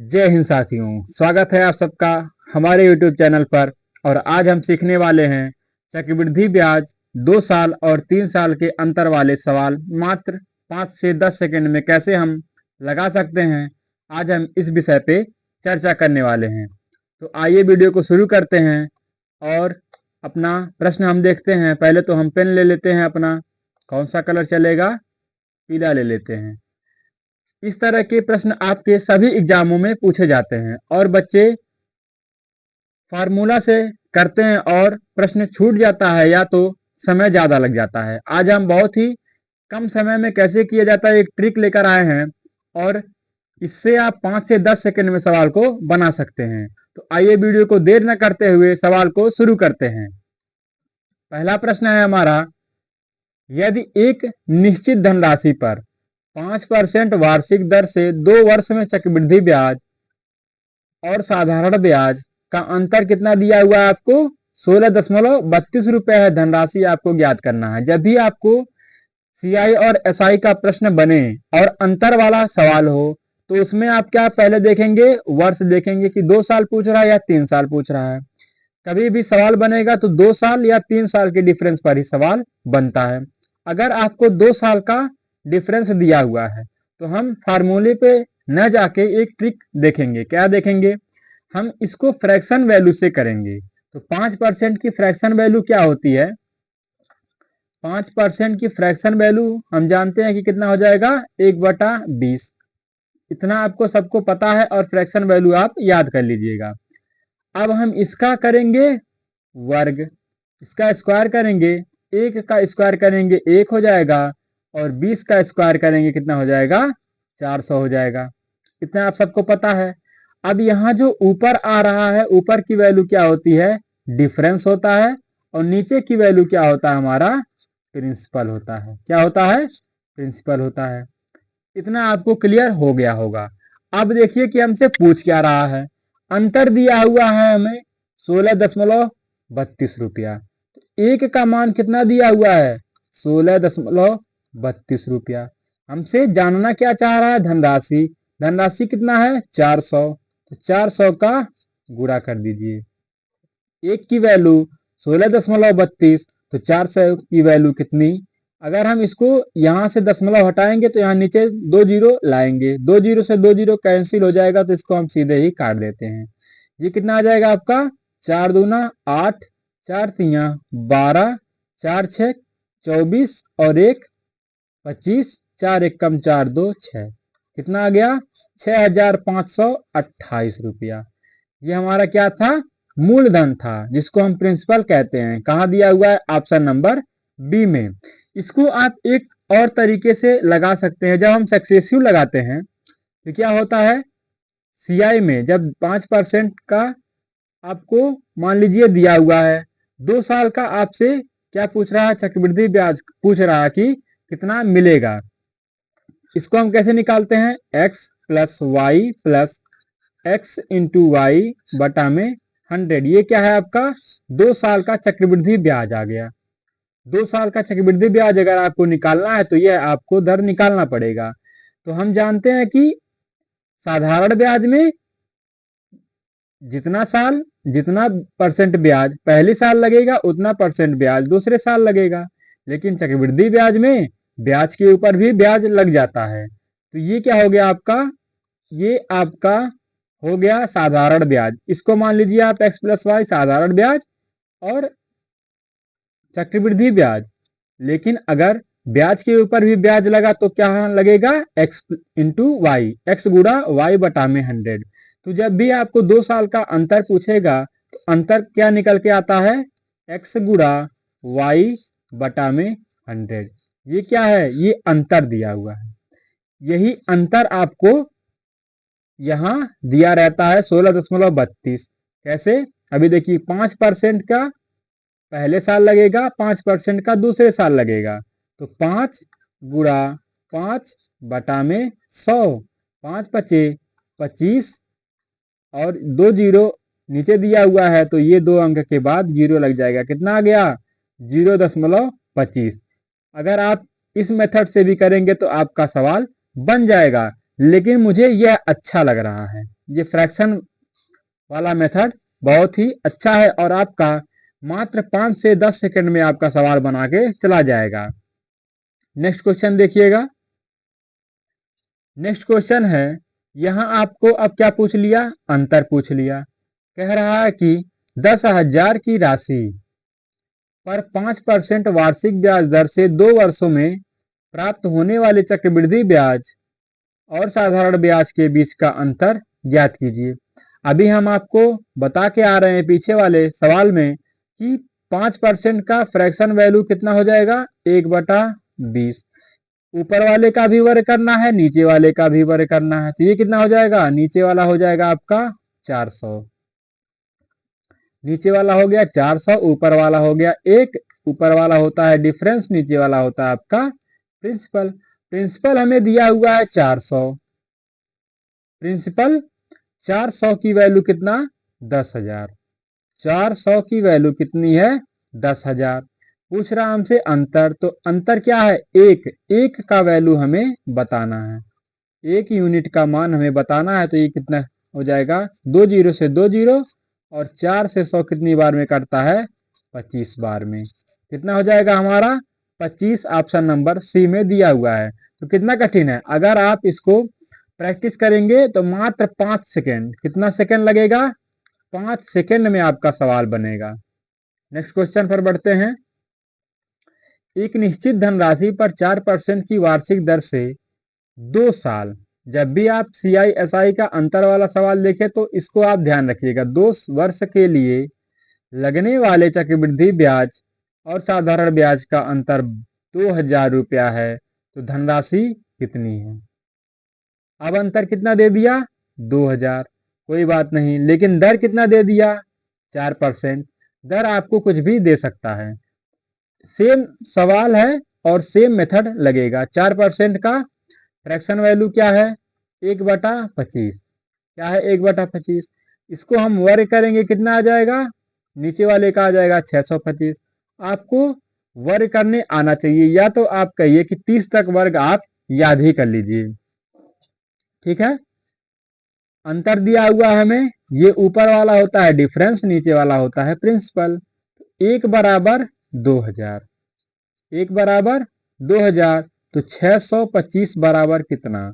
जय हिंद साथियों, स्वागत है आप सबका हमारे YouTube चैनल पर। और आज हम सीखने वाले हैं चक्रवृद्धि ब्याज 2 साल और 3 साल के अंतर वाले सवाल मात्र 5 से 10 सेकंड में कैसे हम लगा सकते हैं। आज हम इस विषय पे चर्चा करने वाले हैं। तो आइए वीडियो को शुरू करते हैं और अपना प्रश्न हम देखते हैं। पहले तो हम पेन ले लेते हैं अपना, कौन सा कलर चलेगा, पीला ले लेते हैं। इस तरह के प्रश्न आपके सभी एग्जामों में पूछे जाते हैं और बच्चे फार्मूला से करते हैं और प्रश्न छूट जाता है या तो समय ज़्यादा लग जाता है। आज हम बहुत ही कम समय में कैसे किया जाता है एक ट्रिक लेकर आए हैं और इससे आप 5 से 10 सेकंड में सवाल को बना सकते हैं। तो आइए वीडियो को देर न करते हुए सवाल को शुरू करते हैं। पहला प्रश्न है हमारा, यदि एक निश्चित धनराशि पर 5% वार्षिक दर से 2 वर्ष में चक्रवृद्धि ब्याज और साधारण ब्याज का अंतर कितना दिया हुआ है आपको 16.32 रुपए है। धनराशि आपको ज्ञात करना है। जब भी आपको सीआई और एसआई का प्रश्न बने और अंतर वाला सवाल हो तो उसमें आप क्या पहले देखेंगे, वर्ष देखेंगे कि 2 साल पूछ रहा है या 3 साल पूछ रहा है। कभी भी सवाल बनेगा तो 2 साल या 3 साल के डिफरेंस पर ही सवाल बनता है। अगर आपको 2 साल का डिफरेंस दिया हुआ है तो हम फार्मूले पे न जाके एक ट्रिक देखेंगे। क्या देखेंगे, हम इसको फ्रैक्शन वैल्यू से करेंगे। तो 5% की फ्रैक्शन वैल्यू क्या होती है, 5% की फ्रैक्शन वैल्यू हम जानते हैं कि कितना हो जाएगा 1/20। इतना आपको सबको पता है और फ्रैक्शन वैल्यू आप याद कर लीजिएगा। अब हम इसका करेंगे वर्ग, इसका स्क्वायर करेंगे, 1 का स्क्वायर करेंगे 1 हो जाएगा और 20 का स्क्वायर करेंगे कितना हो जाएगा 400 हो जाएगा। इतना आप सबको पता है। अब यहाँ जो ऊपर आ रहा है, ऊपर की वैल्यू क्या होती है, डिफरेंस होता है और नीचे की वैल्यू क्या होता है हमारा, प्रिंसिपल होता है। क्या होता है, प्रिंसिपल होता है। इतना आपको क्लियर हो गया होगा। अब देखिए कि हमसे पूछ क्या रहा है। अंतर दिया हुआ है हमें 16.32 रुपया। एक का मान कितना दिया हुआ है 16.32 रुपया। हमसे जानना क्या चाह रहा है, धनराशि। धनराशि कितना है 400, तो 400 का गुणा कर दीजिए। एक की वैल्यू 16.32 तो 400 की वैल्यू कितनी। अगर हम इसको यहाँ से दशमलव हटाएंगे तो यहाँ नीचे 2 जीरो लाएंगे, 2 जीरो से 2 जीरो कैंसिल हो जाएगा तो इसको हम सीधे ही काट देते हैं। ये कितना आ जाएगा आपका 4 दूना 8, 4 तिया 12, 4 6 24 और 1 25, 4 1 कम 4 2 6। कितना आ गया 6528 रुपया। ये हमारा क्या था, मूलधन था, जिसको हम प्रिंसिपल कहते हैं। कहाँ दिया हुआ है, ऑप्शन नंबर बी में। इसको आप एक और तरीके से लगा सकते हैं। जब हम सक्सेसिव लगाते हैं तो क्या होता है, सीआई में जब 5% का आपको मान लीजिए दिया हुआ है, 2 साल का आपसे क्या पूछ रहा है, चक्रवृद्धि ब्याज पूछ रहा है कि कितना मिलेगा। इसको हम कैसे निकालते हैं, x plus Y plus x into Y बटा में 100। ये क्या है आपका 2 साल का चक्रवृद्धि ब्याज आ गया। 2 साल का चक्रवृद्धि ब्याज अगर आपको निकालना है तो यह आपको दर निकालना पड़ेगा। तो हम जानते हैं कि साधारण ब्याज में जितना परसेंट ब्याज पहले साल लगेगा उतना परसेंट ब्याज दूसरे साल लगेगा। लेकिन चक्रवृद्धि ब्याज में ब्याज के ऊपर भी ब्याज लग जाता है। तो ये क्या हो गया आपका, ये आपका हो गया साधारण ब्याज। इसको मान लीजिए आप x प्लस वाई साधारण ब्याज और चक्रवृद्धि ब्याज। लेकिन अगर ब्याज के ऊपर भी ब्याज लगा तो क्या लगेगा, x इंटू वाई, एक्स गुड़ा वाई बटा में 100। तो जब भी आपको 2 साल का अंतर पूछेगा तो अंतर क्या निकल के आता है, x गुड़ा वाई बटा में 100। ये क्या है, ये अंतर दिया हुआ है। यही अंतर आपको यहाँ दिया रहता है 16.32। कैसे, अभी देखिए 5% का पहले साल लगेगा, 5% का दूसरे साल लगेगा। तो 5 गुड़ा 5 बटा में 100, 5 पचे 25 और 2 जीरो नीचे दिया हुआ है तो ये 2 अंक के बाद जीरो लग जाएगा। कितना आ गया 0.25। अगर आप इस मेथड से भी करेंगे तो आपका सवाल बन जाएगा। लेकिन मुझे यह अच्छा लग रहा है, ये फ्रैक्शन वाला मेथड बहुत ही अच्छा है और आपका मात्र 5 से 10 सेकंड में आपका सवाल बना के चला जाएगा। नेक्स्ट क्वेश्चन देखिएगा। नेक्स्ट क्वेश्चन है, यहां आपको अब क्या पूछ लिया, अंतर पूछ लिया। कह रहा है कि 10,000 की राशि पर 5% वार्षिक ब्याज दर से 2 वर्षों में प्राप्त होने वाले चक्रवृद्धि ब्याज और साधारण ब्याज के बीच का अंतर ज्ञात कीजिए। अभी हम आपको बता के आ रहे हैं पीछे वाले सवाल में कि 5% का फ्रैक्शन वैल्यू कितना हो जाएगा, 1/20। ऊपर वाले का भी वर्ग करना है, नीचे वाले का भी वर्ग करना है, तो ये कितना हो जाएगा, नीचे वाला हो जाएगा आपका 400। नीचे वाला हो गया 400, ऊपर वाला हो गया 1। ऊपर वाला होता है डिफरेंस, नीचे वाला होता है आपका प्रिंसिपल। प्रिंसिपल हमें दिया हुआ है 400। प्रिंसिपल 400 की वैल्यू कितना, 10,000। 400 की वैल्यू कितनी है, 10,000। पूछ रहा हमसे अंतर, तो अंतर क्या है, एक का वैल्यू हमें बताना है, 1 यूनिट का मान हमें बताना है। तो ये कितना हो जाएगा, 2 जीरो से 2 जीरो और 4 से 100 कितनी बार में कटता है, 25 बार में। कितना हो जाएगा हमारा 25। ऑप्शन नंबर सी में दिया हुआ है। तो कितना कठिन है, अगर आप इसको प्रैक्टिस करेंगे तो मात्र 5 सेकेंड, कितना सेकेंड लगेगा, 5 सेकेंड में आपका सवाल बनेगा। नेक्स्ट क्वेश्चन पर बढ़ते हैं। एक निश्चित धनराशि पर 4% की वार्षिक दर से 2 साल, जब भी आप CISI का अंतर वाला सवाल देखें तो इसको आप ध्यान रखिएगा, 2 वर्ष के लिए लगने वाले चक्रवृद्धि ब्याज और साधारण ब्याज का अंतर 2,000 रुपया है, तो धनराशि कितनी है। अब अंतर कितना दे दिया, 2,000, कोई बात नहीं, लेकिन दर कितना दे दिया, 4%। दर आपको कुछ भी दे सकता है, सेम सवाल है और सेम मेथड लगेगा। 4% का फ्रैक्शन वैल्यू क्या है, 1/25। क्या है, 1/25। इसको हम वर्ग करेंगे, कितना आ जाएगा, नीचे वाले का आ जाएगा 625। आपको वर्ग करने आना चाहिए, या तो आप कहिए कि 30 तक वर्ग आप याद ही कर लीजिए, ठीक है। अंतर दिया हुआ है हमें, ये ऊपर वाला होता है डिफरेंस, नीचे वाला होता है प्रिंसिपल। 1 बराबर 2,000, 1 बराबर 2,000, तो 625 बराबर कितना,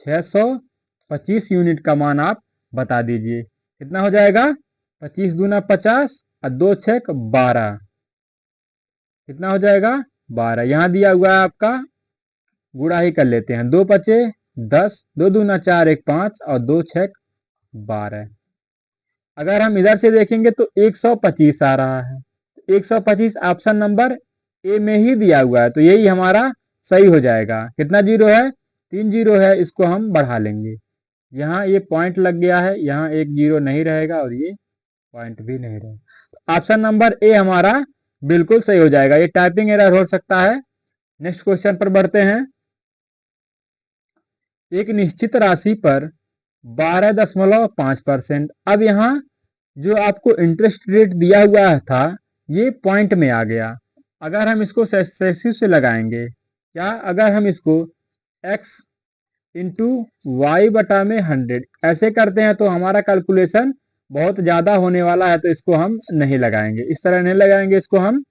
625 यूनिट का मान आप बता दीजिए। कितना हो जाएगा, 25 दूना 50 और 2 छक 12, कितना हो जाएगा, 12। यहां दिया हुआ है आपका, गुणा ही कर लेते हैं, 2 पचे 10, 2 दूना 4, 1 5 और 2 छक 12। अगर हम इधर से देखेंगे तो 125 आ रहा है, 125 ऑप्शन नंबर ए में ही दिया हुआ है, तो यही हमारा सही हो जाएगा। कितना जीरो है, 3 जीरो है, इसको हम बढ़ा लेंगे। यहाँ ये पॉइंट लग गया है, यहाँ एक जीरो नहीं रहेगा और ये पॉइंट भी नहीं रहेगा। ऑप्शन नंबर ए हमारा बिल्कुल सही हो जाएगा, ये टाइपिंग एरर हो सकता है। नेक्स्ट क्वेश्चन पर बढ़ते हैं। एक निश्चित राशि पर 12.5%। अब यहाँ जो आपको इंटरेस्ट रेट दिया हुआ था ये पॉइंट में आ गया। अगर हम इसको सेल्सियस से लगाएंगे, क्या, अगर हम इसको x इंटू वाई बटा में 100 ऐसे करते हैं तो हमारा कैलकुलेशन बहुत ज़्यादा होने वाला है, तो इसको हम नहीं लगाएंगे, इस तरह नहीं लगाएंगे, इसको हम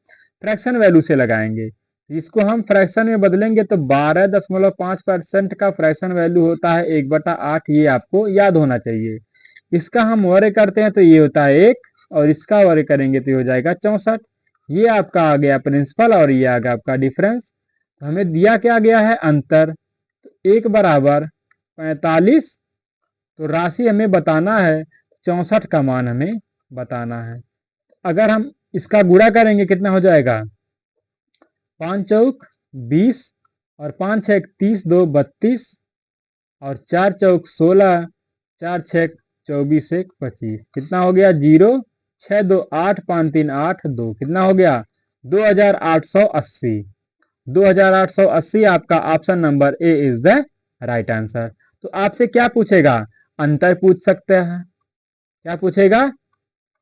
फ्रैक्शन वैल्यू से लगाएंगे। इसको हम फ्रैक्शन में बदलेंगे तो 12.5% का फ्रैक्शन वैल्यू होता है 1/8, ये आपको याद होना चाहिए। इसका हम वर्ग करते हैं तो ये होता है 1 और इसका वर्ग करेंगे तो ये हो जाएगा 64। ये आपका आ गया प्रिंसिपल और ये आ गया आपका डिफरेंस। तो हमें दिया क्या गया है, अंतर। तो 1 बराबर 45, तो राशि हमें बताना है, 64 का मान हमें बताना है। अगर हम इसका गुणा करेंगे कितना हो जाएगा, 5 चौक 20 और 5 छक 30, 2 32 और 4 चौक 16, 4 छक 24, 1 25। कितना हो गया, 0 6 2 8 5 3 8 2, कितना हो गया, 2880। 2880 आपका option number A is the right answer. तो आपसे क्या पूछेगा, अंतर पूछ सकते हैं, क्या पूछेगा,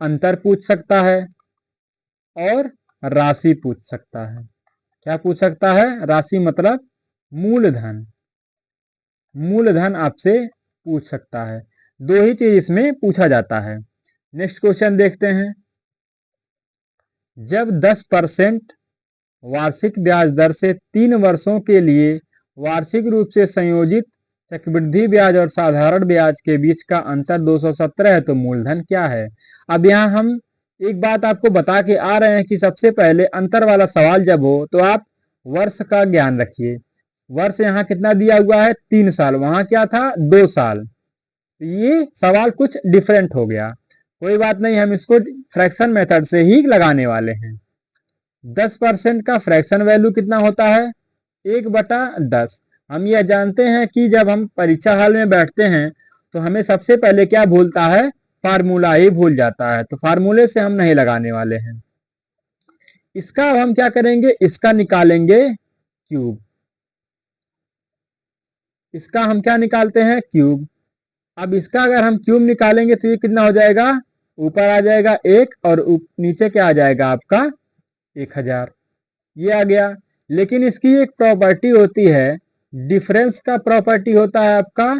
अंतर पूछ सकता है और राशि पूछ सकता है। क्या पूछ सकता है, राशि मतलब मूलधन, मूलधन आपसे पूछ सकता है। दो ही चीज इसमें पूछा जाता है। नेक्स्ट क्वेश्चन देखते हैं। जब 10% वार्षिक ब्याज दर से 3 वर्षों के लिए वार्षिक रूप से संयोजित चक्रवृद्धि ब्याज और साधारण ब्याज के बीच का अंतर 217 है तो मूलधन क्या है। अब यहाँ हम एक बात आपको बता के आ रहे हैं कि सबसे पहले अंतर वाला सवाल जब हो तो आप वर्ष का ज्ञान रखिए। वर्ष यहाँ कितना दिया हुआ है 3 साल, वहां क्या था 2 साल। तो ये सवाल कुछ डिफरेंट हो गया, कोई बात नहीं, हम इसको फ्रैक्शन मेथड से ही लगाने वाले हैं। 10% का फ्रैक्शन वैल्यू कितना होता है 1/10। हम यह जानते हैं कि जब हम परीक्षा हॉल में बैठते हैं तो हमें सबसे पहले क्या भूलता है, फार्मूला ही भूल जाता है, तो फार्मूले से हम नहीं लगाने वाले हैं। इसका हम क्या करेंगे, इसका निकालेंगे क्यूब। इसका हम क्या निकालते हैं क्यूब। अब इसका अगर हम क्यूब निकालेंगे तो ये कितना हो जाएगा, ऊपर आ जाएगा 1 और नीचे क्या आ जाएगा आपका 1000, ये आ गया। लेकिन इसकी एक प्रॉपर्टी होती है, डिफरेंस का प्रॉपर्टी होता है आपका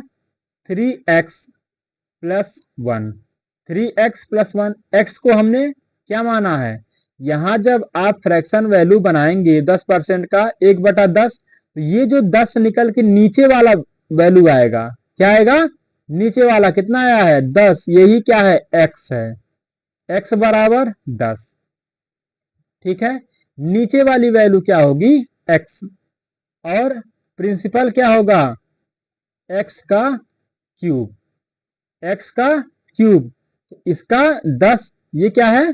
3x plus 1। 3x plus 1, x को हमने क्या माना है, यहां जब आप फ्रैक्शन वैल्यू बनाएंगे 10% का 1/10, तो ये जो 10 निकल के नीचे वाला वैल्यू आएगा, क्या आएगा, नीचे वाला कितना आया है 10, यही क्या है x है, x बराबर 10। ठीक है, नीचे वाली वैल्यू क्या होगी x, और प्रिंसिपल क्या होगा x का क्यूब, x का क्यूब। इसका 10, ये क्या है,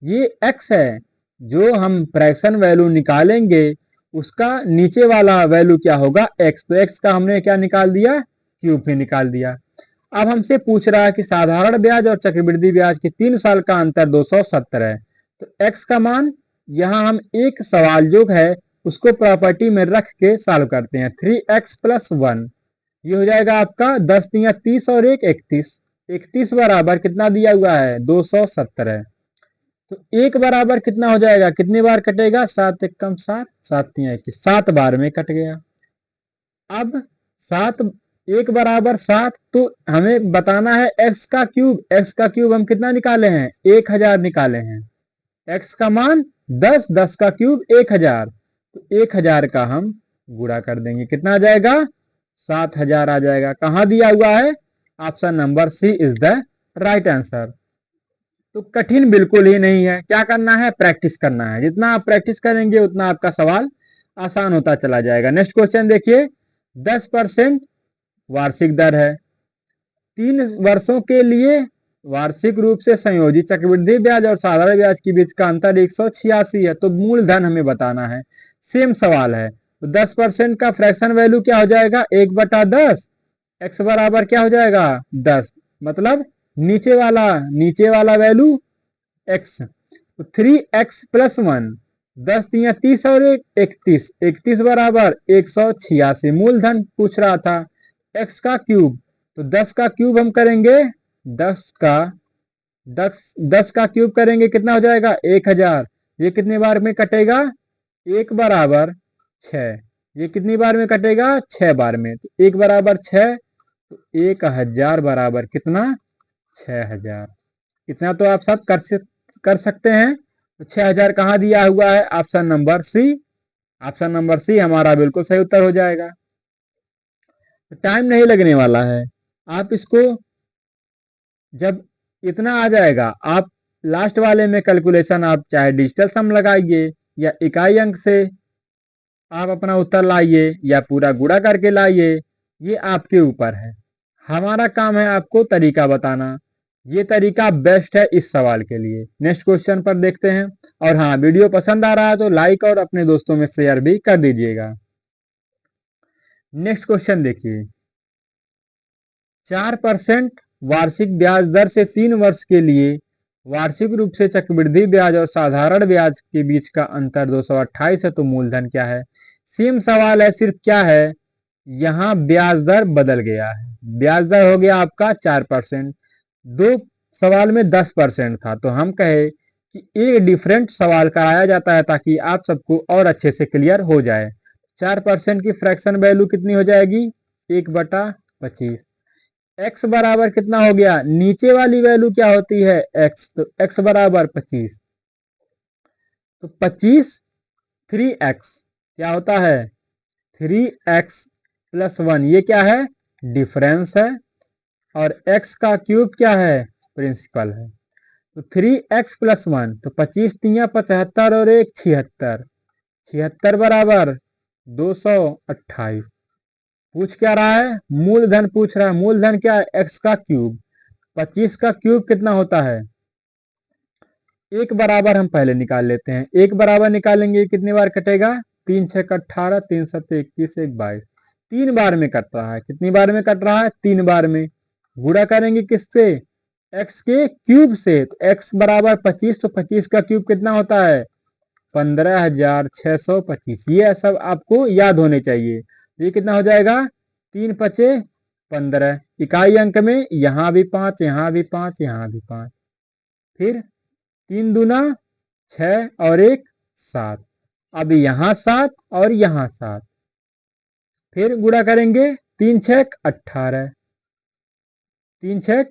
ये x है। जो हम फ्रैक्शन वैल्यू निकालेंगे उसका नीचे वाला वैल्यू क्या होगा x, तो x का हमने क्या निकाल दिया, क्यूब में निकाल दिया। अब हमसे पूछ रहा है कि साधारण ब्याज और चक्रवृद्धि ब्याज के 3 साल का अंतर 270 है, तो x का मान यहां हम एक सवाल जो है उसको प्रॉपर्टी में रख के सॉल्व करते हैं। 3x प्लस 1, ये हो जाएगा आपका 10 तिया 30 और 1 31। 31 बराबर कितना दिया हुआ है 270। तो 1 बराबर कितना हो जाएगा, कितनी बार कटेगा, 7 एकम 7, 7 तिया 21, 7 बार में कट गया। अब 7, 1 बराबर 7, तो हमें बताना है x का क्यूब। x का क्यूब हम कितना निकाले हैं 1000 निकाले हैं। x का मान 10, 10 का क्यूब 1000, तो 1000 का हम गुणा कर देंगे, कितना आ जाएगा 7000 आ जाएगा। कहां दिया हुआ है, option number C is the right answer. तो कठिन बिल्कुल ही नहीं है, क्या करना है, प्रैक्टिस करना है। जितना आप प्रैक्टिस करेंगे उतना आपका सवाल आसान होता चला जाएगा। नेक्स्ट क्वेश्चन देखिए। 10% वार्षिक दर है, 3 वर्षों के लिए वार्षिक रूप से संयोजित चक्रवृद्धि ब्याज और साधारण ब्याज के बीच का अंतर 186 है, तो मूलधन हमें बताना है। सेम सवाल है, तो 10% का फ्रैक्शन वैल्यू क्या हो जाएगा 1/10, x बराबर क्या हो जाएगा 10, मतलब नीचे वाला वैल्यू x, तो 3x प्लस 1, 10 तिया 30 और 1 31, 31 बराबर 186। मूलधन पूछ रहा था। x का क्यूब, तो 10 का क्यूब हम करेंगे, 10 का क्यूब करेंगे कितना हो जाएगा 1000। ये कितनी बार में कटेगा, 1 बराबर 6, ये कितनी बार में कटेगा 6 बार में, तो 1 बराबर 6, तो 1000 बराबर कितना 6000। इतना तो आप सब कर सकते हैं। तो 6000 कहाँ दिया हुआ है, option number C. Option number C हमारा बिल्कुल सही उत्तर हो जाएगा। तो टाइम नहीं लगने वाला है, आप इसको जब इतना आ जाएगा, आप लास्ट वाले में कैलकुलेशन आप चाहे डिजिटल सम लगाइए या इकाई अंक से आप अपना उत्तर लाइए या पूरा गुणा करके लाइए, ये आपके ऊपर है। हमारा काम है आपको तरीका बताना, ये तरीका बेस्ट है इस सवाल के लिए। नेक्स्ट क्वेश्चन पर देखते हैं। और हाँ, वीडियो पसंद आ रहा है तो लाइक और अपने दोस्तों में शेयर भी कर दीजिएगा। नेक्स्ट क्वेश्चन देखिए। 4% वार्षिक ब्याज दर से 3 वर्ष के लिए वार्षिक रूप से चक्रवृद्धि ब्याज और साधारण ब्याज के बीच का अंतर 228 है, तो मूलधन क्या है। सेम सवाल है, सिर्फ क्या है, यहां ब्याज दर बदल गया है। ब्याज दर हो गया आपका 4%, दो सवाल में 10% था, तो हम कहे कि एक डिफरेंट सवाल कराया जाता है ताकि आप सबको और अच्छे से क्लियर हो जाए। 4% की फ्रैक्शन वैल्यू कितनी हो जाएगी 1/25। x बराबर कितना हो गया, नीचे वाली वैल्यू क्या होती है x, तो x बराबर 25, तो 25 3x क्या होता है 3x प्लस 1, ये क्या है डिफरेंस है, और x का क्यूब क्या है प्रिंसिपल है। तो 3x प्लस 1, तो 25 तिया 75 और 1 76, 76 बराबर 228। पूछ क्या रहा है, मूलधन पूछ रहा है। मूलधन क्या है, x का क्यूब। 25 का क्यूब कितना होता है, एक बराबर हम पहले निकाल लेते हैं। एक बराबर निकालेंगे कितनी बार कटेगा, 3 6 18, 3 7 21, 1 22, 3 बार में कट रहा है। कितनी बार में कट रहा है, 3 बार में। गुणा करेंगे किससे, x के क्यूब से, तो x बराबर 25, तो 25 का क्यूब कितना होता है 15,625। ये सब आपको याद होने चाहिए। ये कितना हो जाएगा, 3 पचे 15, इकाई अंक में यहाँ भी 5, यहाँ भी 5, यहाँ भी 5, फिर 3 दूना 6 और 1 7, अब यहाँ 7 और यहाँ 7, फिर गुणा करेंगे 3 6 18, 3 6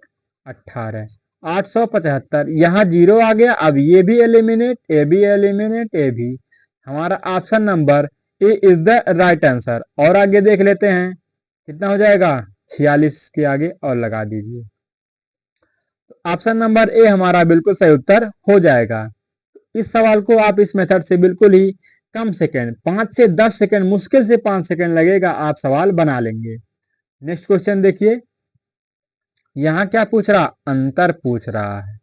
18, 875, यहाँ 0 आ गया। अब ये भी एलिमिनेट, ए भी एलिमिनेट, ए भी। हमारा option number A is the right answer. और आगे देख लेते हैं कितना हो जाएगा, 46 के आगे और लगा दीजिए, तो ऑप्शन नंबर ए हमारा बिल्कुल सही उत्तर हो जाएगा। इस सवाल को आप इस मेथड से बिल्कुल ही कम सेकंड, 5 से 10 सेकंड, मुश्किल से 5 सेकंड लगेगा, आप सवाल बना लेंगे। नेक्स्ट क्वेश्चन देखिए, यहाँ क्या पूछ रहा, अंतर पूछ रहा है।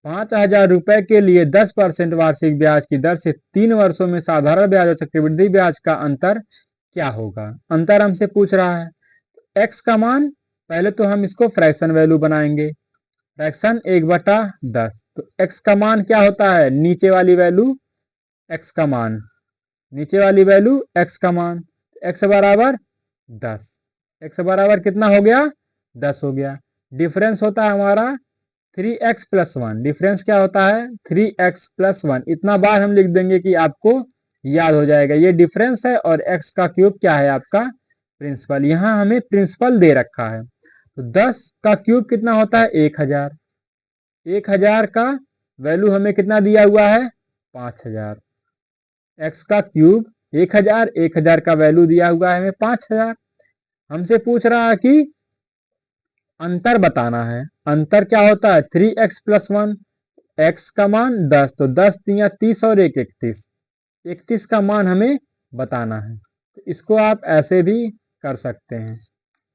5,000 रुपए के लिए 10% वार्षिक ब्याज की दर से 3 वर्षों में साधारण ब्याज और चक्रवृद्धि ब्याज का अंतर क्या होगा। अंतर हमसे पूछ रहा है। x का मान, पहले तो हम इसको फ्रैक्शन वैल्यू बनाएंगे, फ्रैक्शन 1/10, तो x का मान क्या होता है, नीचे वाली वैल्यू x का मान, नीचे वाली वैल्यू x का मान, x बराबर 10, x बराबर कितना हो गया 10 हो गया। डिफरेंस होता है हमारा 3x प्लस 1, डिफरेंस क्या होता है 3x प्लस 1। इतना बार हम लिख देंगे कि आपको याद हो जाएगा। ये डिफरेंस है और x का क्यूब क्या है आपका प्रिंसिपल। यहाँ हमें प्रिंसिपल दे रखा है, तो 10 का क्यूब कितना होता है 1000, 1000 का वैल्यू हमें कितना दिया हुआ है 5000, x का क्यूब 1000, 1000 का वैल्यू दिया हुआ है हमें 5000। हमसे पूछ रहा है कि अंतर बताना है। अंतर क्या होता है 3x प्लस 1, x का मान 10, तो 10 तिया 30 और 1 31, 31 का मान हमें बताना है। तो इसको आप ऐसे भी कर सकते हैं,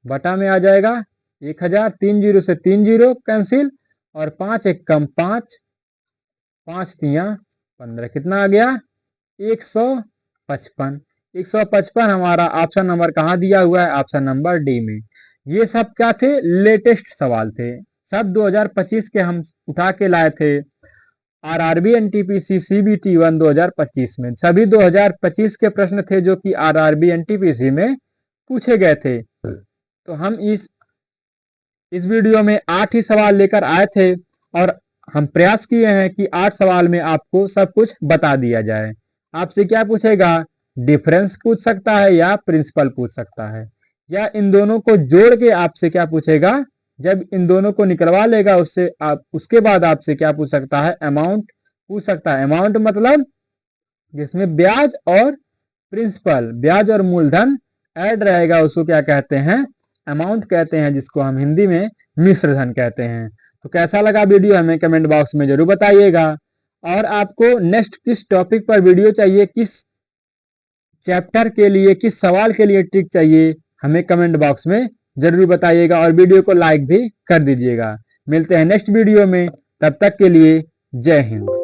बटा में आ जाएगा 1000, 3 जीरो से 3 जीरो कैंसिल, और 5 एक कम 5, 5 तिया 15, कितना आ गया 155। 155 हमारा ऑप्शन नंबर कहाँ दिया हुआ है, ऑप्शन नंबर डी में। ये सब क्या थे, लेटेस्ट सवाल थे, सब 2025 के हम उठा के लाए थे। आरआरबी एनटीपीसी सीबीटी 1 2025 में सभी 2025 के प्रश्न थे जो कि आरआरबी एनटीपीसी में पूछे गए थे। तो हम इस वीडियो में 8 ही सवाल लेकर आए थे, और हम प्रयास किए हैं कि 8 सवाल में आपको सब कुछ बता दिया जाए। आपसे क्या पूछेगा, डिफरेंस पूछ सकता है या प्रिंसिपल पूछ सकता है, या इन दोनों को जोड़ के आपसे क्या पूछेगा, जब इन दोनों को निकलवा लेगा उससे आप, उसके बाद आपसे क्या पूछ सकता है, अमाउंट पूछ सकता है। अमाउंट मतलब जिसमें ब्याज और प्रिंसिपल, ब्याज और मूलधन ऐड रहेगा, उसको क्या कहते हैं, अमाउंट कहते हैं, जिसको हम हिंदी में मिश्र धन कहते हैं। तो कैसा लगा वीडियो हमें कमेंट बॉक्स में जरूर बताइएगा। और आपको नेक्स्ट किस टॉपिक पर वीडियो चाहिए, किस चैप्टर के लिए, किस सवाल के लिए ट्रिक चाहिए, हमें कमेंट बॉक्स में जरूर बताइएगा, और वीडियो को लाइक भी कर दीजिएगा। मिलते हैं नेक्स्ट वीडियो में, तब तक के लिए जय हिंद।